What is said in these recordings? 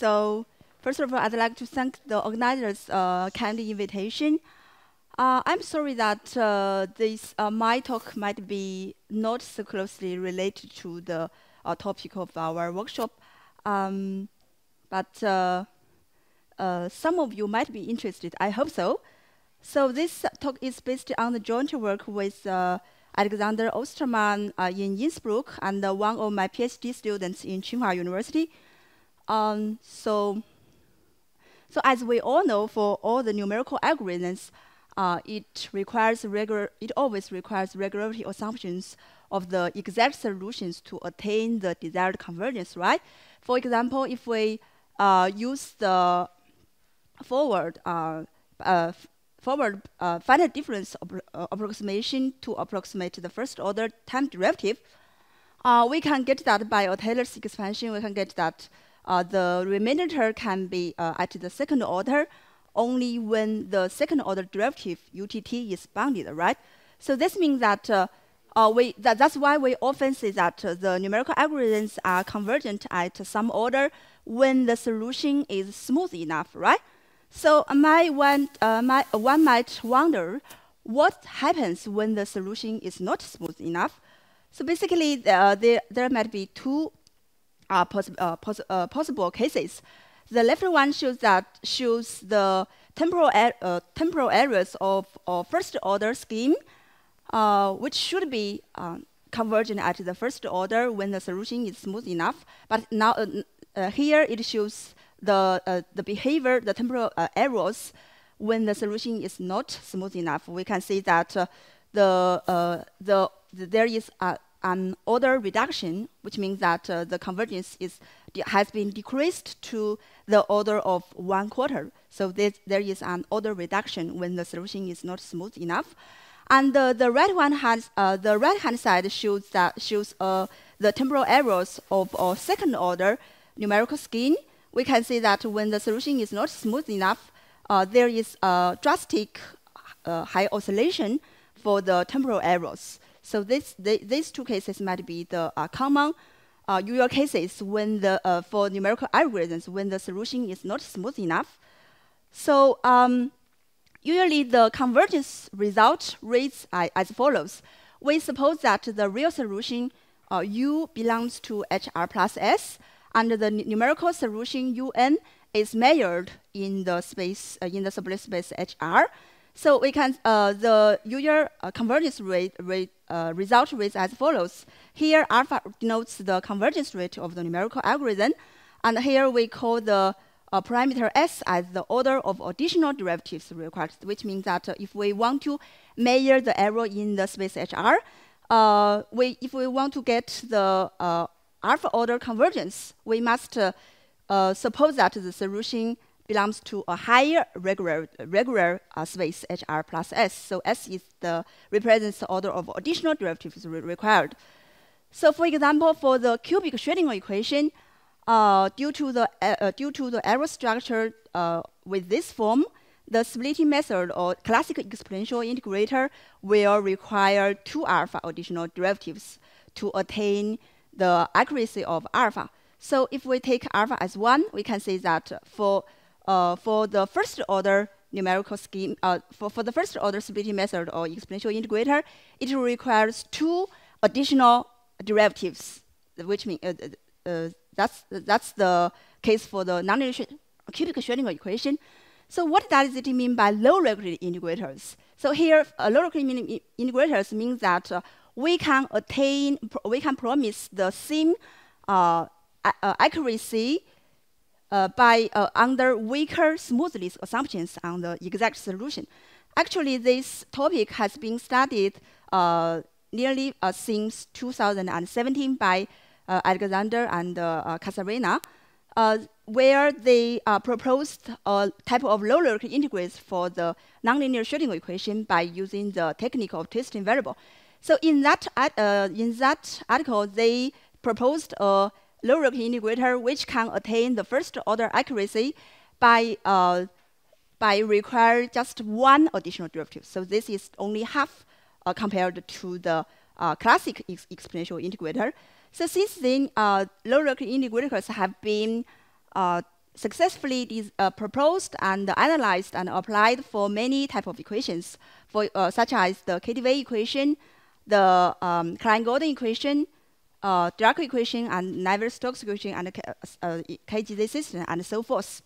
So first of all, I'd like to thank the organizers' kind invitation. I'm sorry that this my talk might be not so closely related to the topic of our workshop, but some of you might be interested. I hope so. So this talk is based on the joint work with Alexander Ostermann in Innsbruck and one of my PhD students in Chunmei University. So as we all know, for all the numerical algorithms, it always requires regularity assumptions of the exact solutions to attain the desired convergence, right? For example, if we use the forward finite difference approximation to approximate the first order time derivative, we can get that by a Taylor's expansion. We can get that the remainder can be at the second order only when the second order derivative UTT is bounded, right? So this means that that's why we often say that the numerical algorithms are convergent at some order when the solution is smooth enough, right? So one might wonder what happens when the solution is not smooth enough. So basically, there might be two possible cases. The left one shows the temporal errors of first order scheme, which should be convergent at the first order when the solution is smooth enough. But now here it shows the behavior, the temporal errors when the solution is not smooth enough. We can see that there is an order reduction, which means that the convergence has been decreased to the order of 1/4. So there is an order reduction when the solution is not smooth enough. And the right hand side shows the temporal errors of a second order numerical scheme. We can see that when the solution is not smooth enough, there is a drastic high oscillation for the temporal errors. So these two cases might be the common usual cases when for numerical algorithms when the solution is not smooth enough. So usually the convergence result reads as follows. We suppose that the real solution U belongs to HR plus S, and the numerical solution UN is measured in the space in the split space HR. So we can the usual convergence result reads as follows. Here alpha denotes the convergence rate of the numerical algorithm, and here we call the parameter S as the order of additional derivatives required, which means that if we want to measure the error in the space HR, if we want to get the alpha order convergence, we must suppose that the solution belongs to a higher regular space HR plus S. So S represents the order of additional derivatives required. So for example, for the cubic Schrödinger equation, due to the error structure with this form, the splitting method or classical exponential integrator will require 2 alpha additional derivatives to attain the accuracy of alpha. So if we take alpha as 1, we can say that for the first order numerical scheme, for the first order splitting method or exponential integrator, it requires 2 additional derivatives, which means that's the case for the nonlinear cubic Schrödinger equation. So what does it mean by low regularity integrators? So here, low regularity integrators means that we can promise the same accuracy by under weaker smoothness assumptions on the exact solution. Actually, this topic has been studied nearly since 2017 by Alexander and Casarena, where they proposed a type of low regularity integrals for the nonlinear Schrödinger equation by using the technique of twisting variable. So in that article, they proposed a low regularity integrator which can attain the first order accuracy by require just 1 additional derivative. So this is only half compared to the classic exponential integrator. So since then, low regularity integrators have been successfully proposed and analyzed and applied for many type of equations, such as the KdV equation, the Klein-Gordon equation, Dirac equation, and Navier-Stokes equation, and KGZ system, and so forth.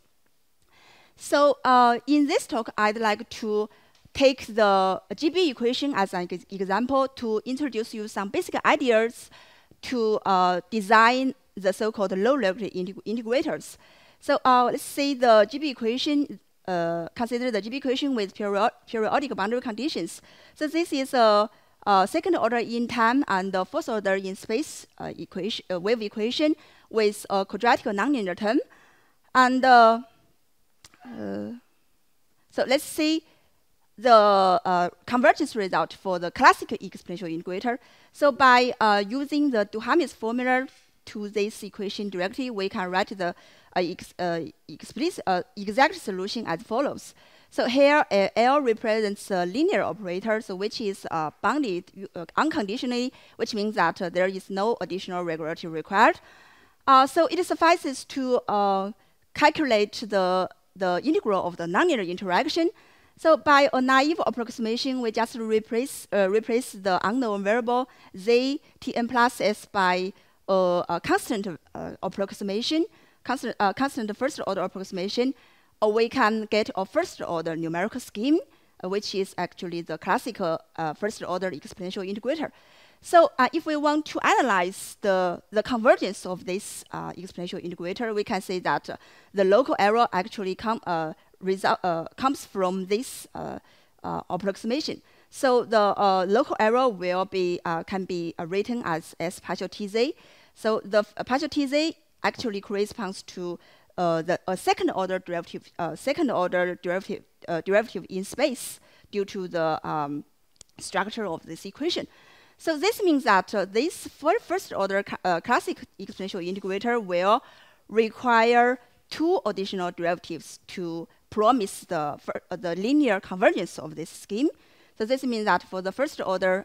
So in this talk, I'd like to take the GB equation as an example to introduce you some basic ideas to design the so-called low-regularity integrators. So let's say the GB equation, consider the GB equation with periodic boundary conditions. So this is a second order in time and the fourth order in space wave equation with a quadratic nonlinear term. And so let's see the convergence result for the classical exponential integrator. So by using the Duhamel's formula to this equation directly, we can write the exact solution as follows. So here, L represents a linear operator, so which is bounded unconditionally, which means that there is no additional regularity required. So it suffices to calculate the integral of the nonlinear interaction. So by a naive approximation, we just replace the unknown variable z Tn plus s by a constant approximation, constant first order approximation, or we can get a first order numerical scheme, which is actually the classical first order exponential integrator. So if we want to analyze the convergence of this exponential integrator, we can say that the local error actually comes from this approximation. So the local error will be can be written as S partial Tz. So the partial Tz actually corresponds to a second order derivative in space due to the structure of this equation. So this means that this first order classic exponential integrator will require two additional derivatives to promise the linear convergence of this scheme. So this means that for the first order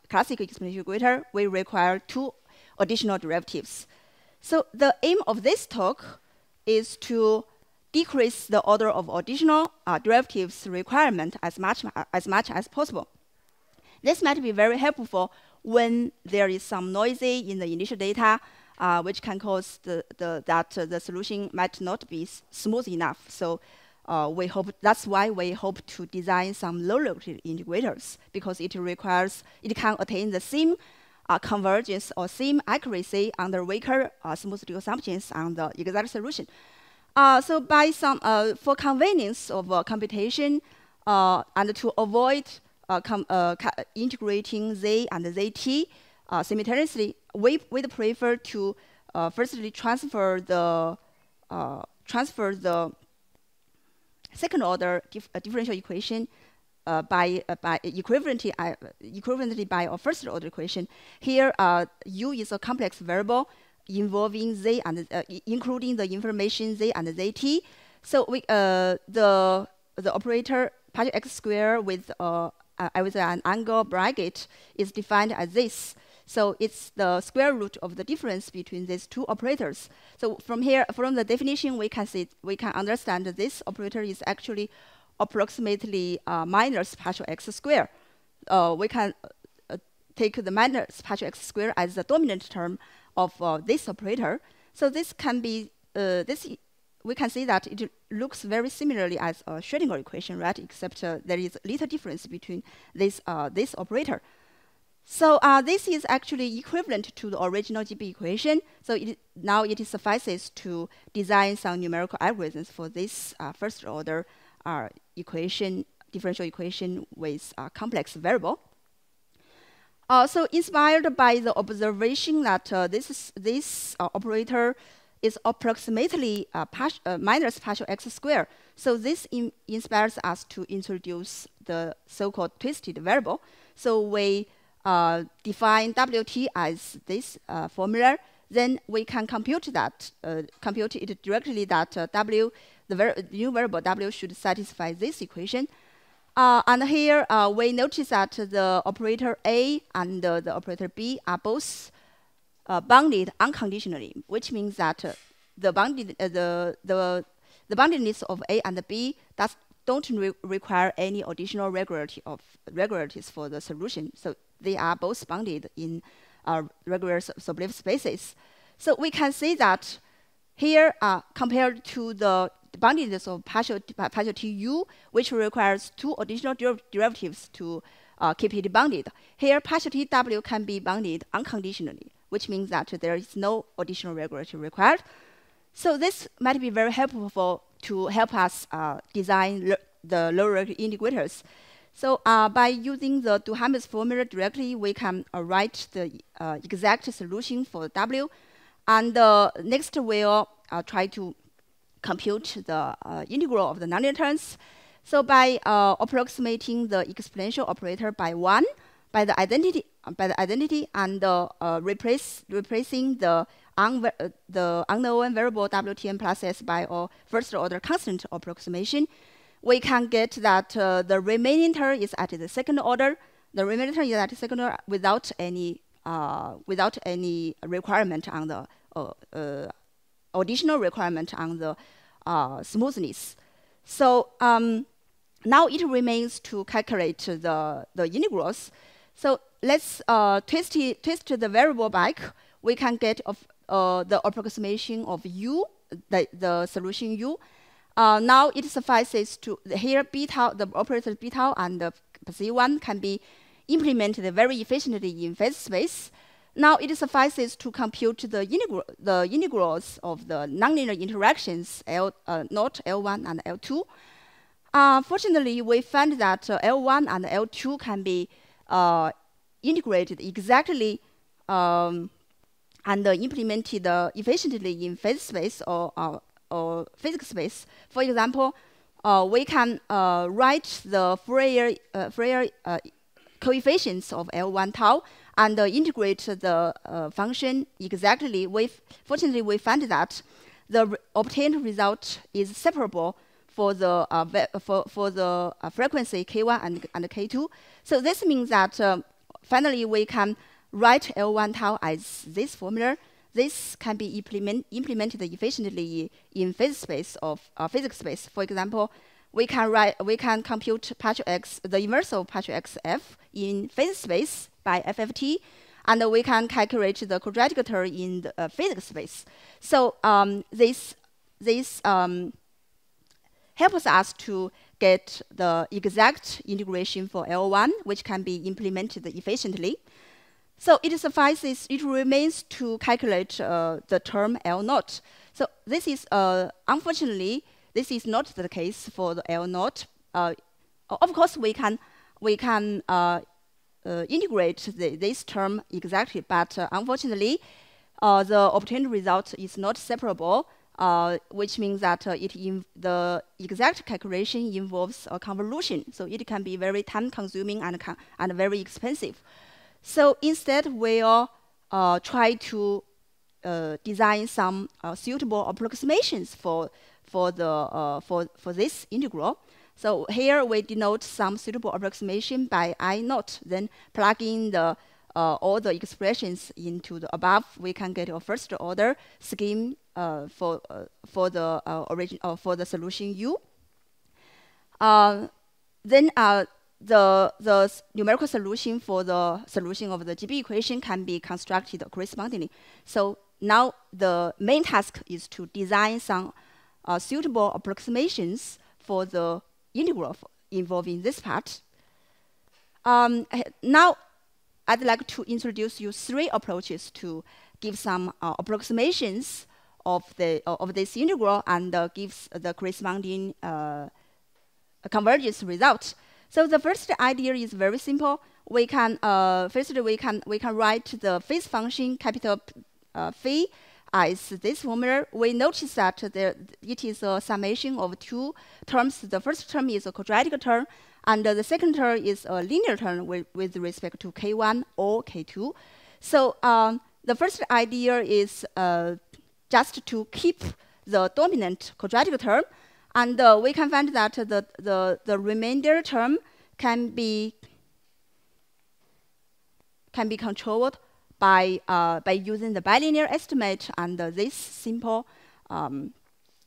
classic exponential integrator, we require two additional derivatives. So the aim of this talk is to decrease the order of additional derivatives requirement as much as possible. This might be very helpful when there is some noisy in the initial data, which can cause that the solution might not be smooth enough. So that's why we hope to design some low-regularity integrators, because it can attain the same convergence or same accuracy under weaker smooth assumptions on the exact solution. So by for convenience of computation and to avoid integrating z and zt simultaneously, we would prefer to firstly transfer the second order differential equation by equivalently by a first order equation. Here, u is a complex variable involving z and including the information z and zt. So we the operator partial x squared with an angle bracket is defined as this. So it's the square root of the difference between these two operators. So from the definition, we can understand that this operator is actually approximately minus partial x squared. We can take the minus partial x squared as the dominant term of this operator. So this can be we can see that it looks very similarly as a Schrödinger equation, right? Except there is little difference between this operator. So this is actually equivalent to the original GB equation. So now it suffices to design some numerical algorithms for this first order differential equation with a complex variable. So inspired by the observation that this operator is approximately minus partial x squared. So this inspires us to introduce the so-called twisted variable. So we define Wt as this formula. Then we can compute it directly that the new variable W should satisfy this equation. And here we notice that the operator A and the operator B are both bounded unconditionally, which means that the boundedness of A and B don't require any additional regularities for the solution. So they are both bounded in regular Sobolev spaces. So we can see that here, compared to the boundedness of partial TU, which requires 2 additional derivatives to keep it bounded. Here, partial TW can be bounded unconditionally, which means that there is no additional regularity required. So this might be very helpful to help us design the lower integrators. So by using the Duhamel's formula directly, we can write the exact solution for W. And next, we'll try to compute the integral of the nonlinear terms. So by approximating the exponential operator by 1, by the identity, and replacing the unknown variable WTN plus S by a first-order constant approximation, we can get that the remaining term is at the second order. The remaining term is at the second order without any requirement on the additional requirement on the smoothness. So now it remains to calculate the integrals. So let's twist the variable back. We can get the approximation of U, the solution U. Now it suffices to here beta, the operators beta and the C1 can be implemented very efficiently in phase space. Now it suffices to compute the integrals of the nonlinear interactions L0, L1, and L2. Fortunately, we found that L1 and L2 can be integrated exactly and implemented efficiently in phase space or physics space. For example, we can write the Fourier coefficients of L1 tau and integrate the function exactly. Fortunately, we found that the obtained result is separable for the frequency K1 and K2. So this means that finally we can write L1 tau as this formula. This can be implemented efficiently in phase space of physics space. For example, we can compute partial x, the inverse of partial xf in phase space by FFT, and we can calculate the quadratic term in the physics space. So this helps us to get the exact integration for L1, which can be implemented efficiently. So it remains to calculate the term L0. So this is, unfortunately, this is not the case for the L0. Of course, we can integrate this term exactly, but unfortunately, the obtained result is not separable, which means that the exact calculation involves a convolution. So it can be very time-consuming and very expensive. So instead, we'll try to design some suitable approximations for this integral. So here we denote some suitable approximation by I0. Then plug in all the expressions into the above. We can get a first-order scheme for the solution U. Then the numerical solution for the solution of the GB equation can be constructed correspondingly. So now the main task is to design some suitable approximations for the integral involving this part. Now I'd like to introduce you 3 approaches to give some approximations of this integral and gives the corresponding convergence result. So the first idea is very simple. We can firstly we can write the phase function capital phi as this formula. We notice that it is a summation of 2 terms. The first term is a quadratic term, and the second term is a linear term with respect to K1 or K2. So the first idea is just to keep the dominant quadratic term, and we can find that the remainder term can be controlled by using the bilinear estimate and this simple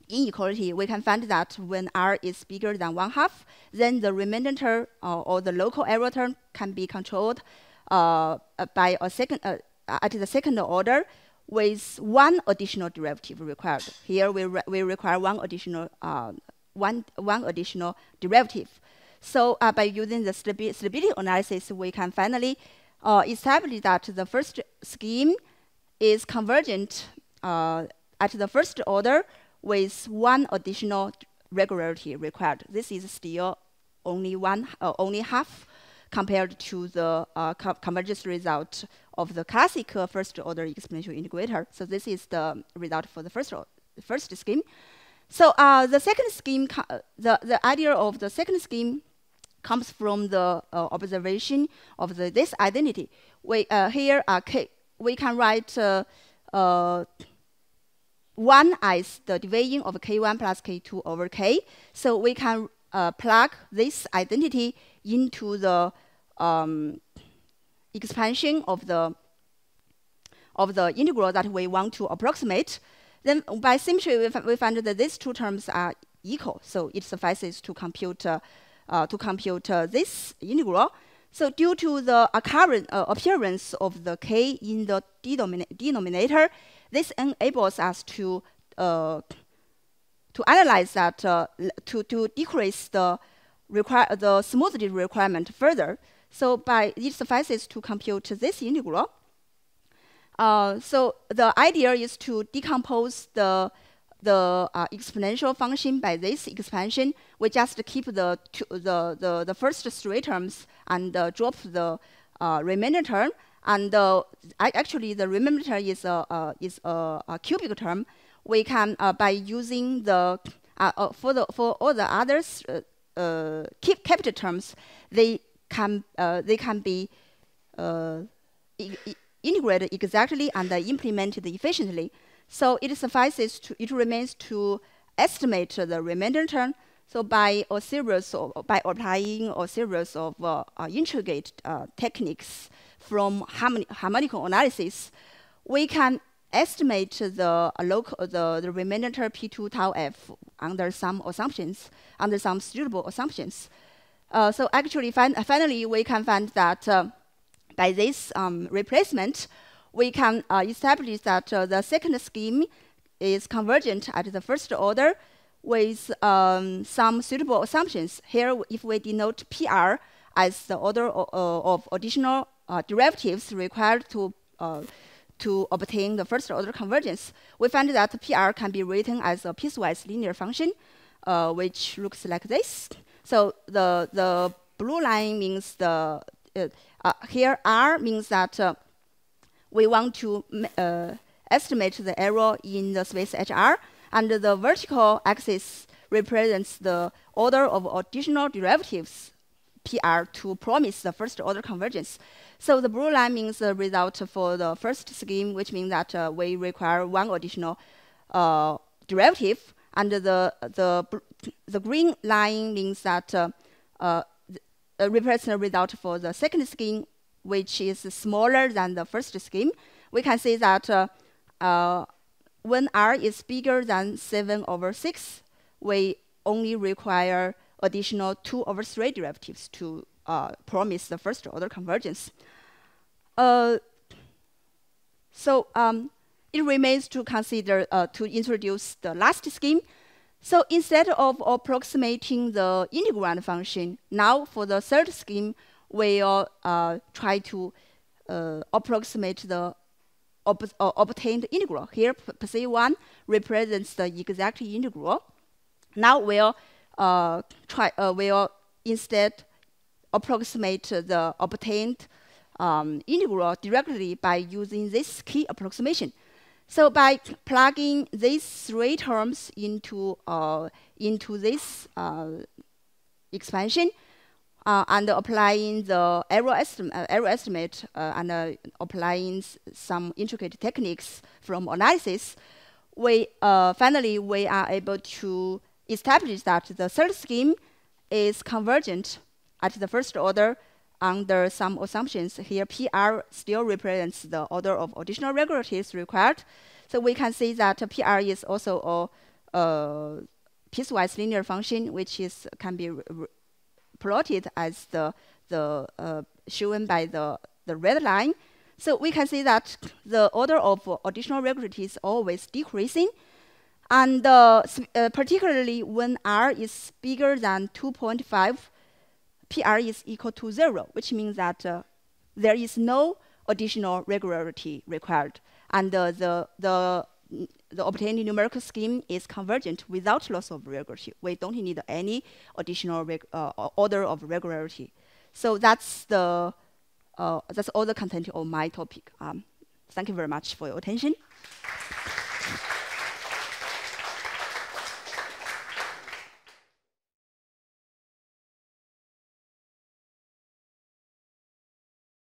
inequality, we can find that when R is bigger than 1/2, then the remainder term or the local error term can be controlled by a second at the second order with one additional derivative required. Here we require one additional derivative. So by using the stability analysis, we can finally establish that the first scheme is convergent at the first order with one additional regularity required. This is still only half compared to the convergence result of the classical first order exponential integrator. So this is the result for the first scheme. So the second scheme, the idea of the second scheme comes from the observation of this identity. Here we can write 1 as the division of k1 plus k2 over k. So we can plug this identity into the expansion of the integral that we want to approximate. Then by symmetry, we find that these two terms are equal. So it suffices to compute this integral. So due to the appearance of the k in the denominator, this enables us to analyze that to decrease the smoothness requirement further. So it suffices to compute this integral. So the idea is to decompose the exponential function by this expansion. We just keep the first three terms and drop the remainder term. And actually, the remainder term is a cubic term. We can by using the for all the others capital terms, they can be integrated exactly and implemented efficiently. So it remains to estimate the remainder term. So by applying a series of intricate techniques from harmonical analysis, we can estimate the remainder term P2 tau f under some suitable assumptions. So actually, finally, we can find that by this replacement, we can establish that the second scheme is convergent at the first order with some suitable assumptions. Here, if we denote PR as the order of additional derivatives required to obtain the first order convergence, we find that PR can be written as a piecewise linear function, which looks like this. So the blue line means here R means that we want to estimate the error in the space HR, and the vertical axis represents the order of additional derivatives PR to promise the first order convergence. So the blue line means the result for the first scheme, which means that we require one additional derivative, and the green line means that represents the result for the second scheme, which is smaller than the first scheme. We can see that when R is bigger than 7/6, we only require additional 2/3 derivatives to promise the first order convergence. So it remains to consider to introduce the last scheme. So instead of approximating the integrand function, now for the third scheme, we'll try to approximate the obtained integral. Here, Psi1 represents the exact integral. Now we'll instead approximate the obtained integral directly by using this key approximation. So by plugging these three terms into this expansion and applying the error estimate and applying some intricate techniques from analysis, finally we are able to establish that the third scheme is convergent at the first order under some assumptions here, PR still represents the order of additional regularities required. So we can see that PR is also a piecewise linear function, which can be plotted as the shown by the red line. So we can see that the order of additional regularity is always decreasing. And particularly when R is bigger than 2.5, PR is equal to 0, which means that there is no additional regularity required. And the obtained numerical scheme is convergent without loss of regularity. We don't need any additional order of regularity. So that's all the content of my topic. Thank you very much for your attention.